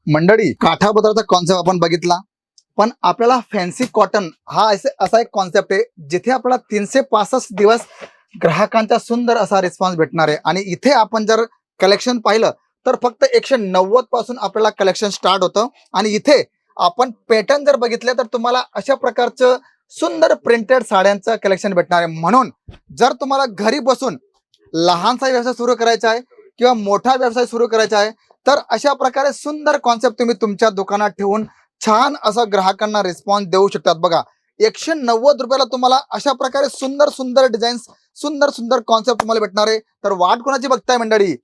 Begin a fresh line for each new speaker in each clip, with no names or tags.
मंडळी, काठापदराचा कॉन्सेप्ट आपण बघितला, पण आपल्याला फॅन्सी कॉटन हा असा एक कॉन्सेप्ट आहे जिथे आपल्याला 365 दिवस ग्राहकांचा सुंदर असा रिस्पॉन्स भेटणार आहे. आणि इथे आपण जर कलेक्शन पाहिलं तर फक्त 190 पासून आपल्याला कलेक्शन स्टार्ट होतं. आणि इथे आपण पॅटर्न जर बघितले तर तुम्हाला अशा प्रकारचं सुंदर प्रिंटेड साड्यांचं कलेक्शन भेटणार आहे. म्हणून जर तुम्हाला घरी बसून लहानसा व्यवसाय सुरू करायचा आहे किंवा मोठा व्यवसाय सुरू करायचा आहे तर अशा प्रकारे सुंदर कॉन्सेप्ट तुम्ही तुमच्या दुकानात ठेवून छान असा ग्राहकांना रिस्पॉन्स देऊ शकतात. बघा, 190 रुपयाला तुम्हाला अशा प्रकारे सुंदर सुंदर डिझाईन्स, सुंदर सुंदर कॉन्सेप्ट तुम्हाला भेटणार आहे. तर वाट कोणाची बघताय मंडळी,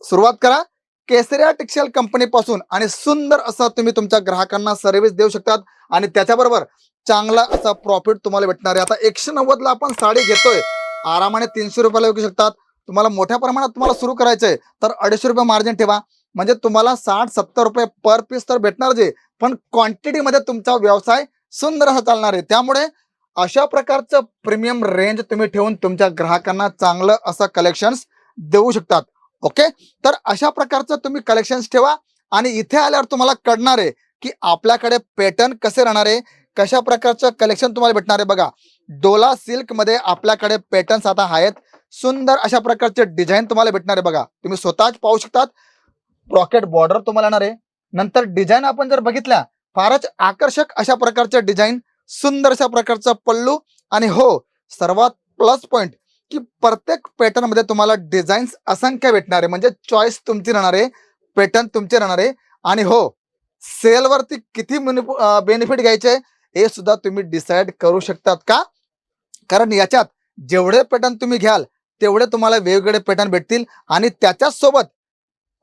सुरुवात करा केसरिया टेक्सटाईल कंपनी पासून आणि सुंदर असा तुम्ही तुमच्या ग्राहकांना सर्व्हिस देऊ शकतात आणि त्याच्याबरोबर चांगला असा प्रॉफिट तुम्हाला भेटणार आहे. आता 190 ला आपण साडी घेतोय, आरामाने 300 रुपयाला विकू शकतात. तुम्हाला मोठ्या प्रमाणात तुम्हाला सुरू करायचंय तर 250 रुपये मार्जिन ठेवा, म्हणजे तुम्हाला 60-70 रुपये पर पीस तर भेटणार जे, पण क्वांटिटीमध्ये तुमचा व्यवसाय सुंदर असा चालणार आहे. त्यामुळे अशा प्रकारचं प्रीमियम रेंज तुम्ही ठेवून तुमच्या ग्राहकांना चांगलं असं कलेक्शन्स देऊ शकतात. ओके, तर अशा प्रकारचं तुम्ही कलेक्शन्स ठेवा आणि इथे आल्यावर तुम्हाला कळणार आहे की आपल्याकडे पॅटर्न कसे राहणार आहे, कशा प्रकारचं कलेक्शन तुम्हाला भेटणार आहे. बघा, डोला सिल्क मध्ये आपल्याकडे पॅटर्न्स आता आहेत, सुंदर अशा प्रकारचे डिझाईन तुम्हाला भेटणार आहे. बघा, तुम्ही स्वतःच पाहू शकतात. पॉकेट बॉर्डर तुम्हाला येणार आहे. नंतर डिझाईन आपण जर बघितल्या, फारच आकर्षक अशा प्रकारच्या डिझाईन, सुंदर अशा प्रकारचा पल्लू आणि हो, सर्वात प्लस पॉइंट की प्रत्येक पॅटर्न मध्ये तुम्हाला डिझाईन्स असंख्य भेटणार आहे, म्हणजे चॉईस तुमची राहणार आहे, पॅटर्न तुमचे राहणार आहे. आणि हो, सेलवरती किती बेनिफिट घ्यायचे हे सुद्धा तुम्ही डिसाईड करू शकतात. का? कारण याच्यात जेवढे पॅटर्न तुम्ही घ्याल तेवढे तुम्हाला वेगवेगळे पॅटर्न भेटतील आणि त्याच्याच सोबत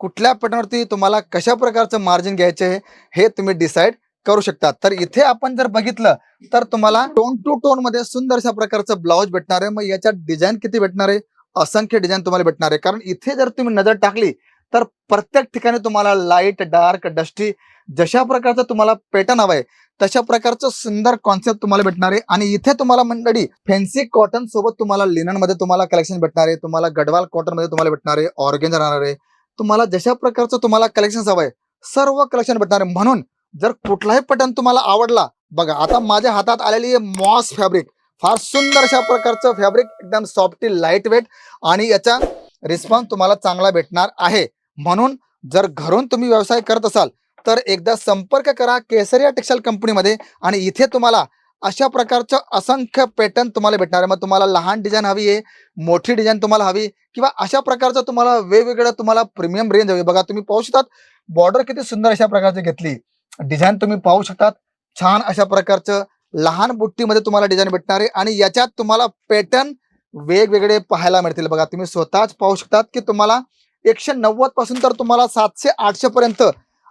कुठल्या पॅटर्नवरती तुम्हाला कशा प्रकारचं मार्जिन घ्यायचे हे तुम्ही डिसाईड करू शकता. तर इथे आपण जर बघितलं तर तुम्हाला टोन टू टोन मध्ये सुंदर अशा प्रकारचं ब्लाउज भेटणार आहे. मग याच्यात डिझाईन किती भेटणार आहे? असंख्य डिझाईन तुम्हाला भेटणार आहे. कारण इथे जर तुम्ही नजर टाकली तर प्रत्येक ठिकाणी तुम्हाला लाईट, डार्क, डस्टी जशा प्रकारचं तुम्हाला पॅटर्न हवंय तशा प्रकारचं सुंदर कॉन्सेप्ट तुम्हाला भेटणार आहे. आणि इथे तुम्हाला मंडळी फॅन्सी कॉटन सोबत तुम्हाला लिनन मध्ये तुम्हाला कलेक्शन भेटणार आहे, तुम्हाला गडवाल कॉटन मध्ये तुम्हाला भेटणार आहे, ऑर्गेन्झा राहणार आहे. तुम्हाला जशा प्रकारचं तुम्हाला कलेक्शन हवंय सर्व कलेक्शन भेटणार आहे. म्हणून जर कुठलाही पॅटर्न तुम्हाला आवडला, बघा आता माझ्या हातात आलेली आहे मॉस फॅब्रिक, फार सुंदर अशा प्रकारचं फॅब्रिक, एकदम सॉफ्टी, लाईट वेट आणि याचा रिस्पॉन्स तुम्हाला चांगला भेटणार आहे. म्हणून जर घरून तुम्ही व्यवसाय करत असाल तर एकदा संपर्क करा केसरिया टेक्सटाईल कंपनीमध्ये आणि इथे तुम्हाला अशा प्रकारचं असंख्य पॅटर्न तुम्हाला भेटणार आहे. मग तुम्हाला लहान डिझाईन हवी आहे, मोठी डिझाईन तुम्हाला हवी, किंवा अशा प्रकारचं तुम्हाला वेगवेगळं तुम्हाला प्रीमियम रेंज हवी. बघा, तुम्ही पाहू शकतात बॉर्डर किती सुंदर अशा प्रकारची घेतली, डिझाईन तुम्ही पाहू शकतात. छान अशा प्रकारचं लहान बुट्टीमध्ये तुम्हाला डिझाईन भेटणार आहे आणि याच्यात तुम्हाला पॅटर्न वेगवेगळे पाहायला मिळतील. बघा, तुम्ही स्वतःच पाहू शकतात की तुम्हाला 190 पासून तर तुम्हाला 700-800 पर्यंत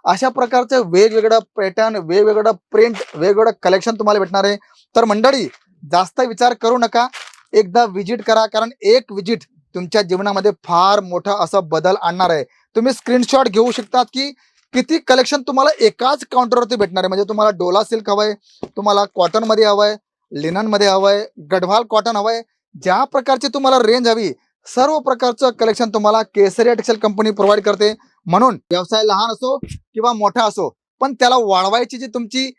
अशा प्रकारचं वेगवेगळं पॅटर्न, वेगवेगळं प्रिंट, वेगवेगळं कलेक्शन तुम्हाला भेटणार आहे. तर मंडळी, जास्त विचार करू नका, एकदा विजिट करा, कारण एक विजिट तुमच्या जीवनामध्ये फार मोठा असा बदल आणणार आहे. तुम्ही स्क्रीनशॉट घेऊ शकतात की किती कलेक्शन तुम्हाला एकाच काउंटरवरती भेटणार आहे. म्हणजे तुम्हाला डोला सिल्क हवंय, तुम्हाला कॉटन मध्ये हवंय, लिनन मध्ये हवंय, गढवाल कॉटन हवंय, ज्या प्रकारची तुम्हाला रेंज हवी सर्व प्रकारचं कलेक्शन तुम्हाला केसरिया टेक्सटाईल कंपनी प्रोव्हाइड करते. म्हणून व्यवसाय लहान असो किंवा मोठा असो, पण त्याला वाढवायची जी तुमची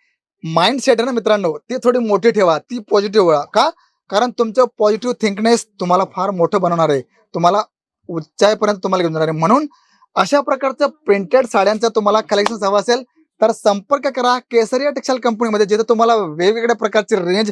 माइंडसेट आहे ना मित्रांनो, ती थोडी मोठी ठेवा, ती पॉझिटिव्ह व्हा. का? कारण तुमचं पॉझिटिव्ह थिंकनेस तुम्हाला फार मोठं बनवणार आहे, तुम्हाला उंचाईपर्यंत तुम्हाला घेऊन जाणार आहे. म्हणून अशा प्रकारचं प्रिंटेड साड्यांचं तुम्हाला कलेक्शन हवं असेल तर संपर्क करा केसरिया टेक्सटाईल कंपनीमध्ये, जिथे तुम्हाला वेगवेगळ्या प्रकारची रेंज,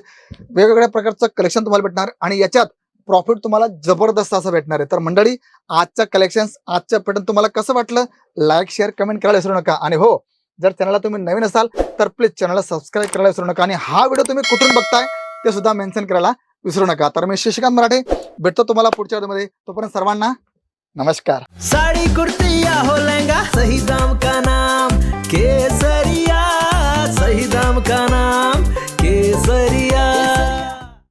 वेगवेगळ्या प्रकारचं कलेक्शन तुम्हाला भेटणार आणि याच्यात प्रॉफिट तुम्हाला जबरदस्त असं भेटणार आहे. तर मंडळी, आजचं कलेक्शन्स, आजचं पॅटर्न तुम्हाला कसं वाटलं, लाईक, शेअर, कमेंट करायला विसरू नका. आणि हो, जर चॅनलला तुम्ही नवीन असाल तर प्लीज चॅनलला सबस्क्राईब करायला विसरू नका आणि हा व्हिडिओ तुम्ही कुठून बघताय ते सुद्धा मेन्शन करायला विसरू नका. तर मी शशिकांत मराठे भेटतो तुम्हाला पुढच्या व्हिडिओमध्ये. तोपर्यंत सर्वांना नमस्कार.
साड़ी कुर्ती या हो लहंगा, सही दाम का नाम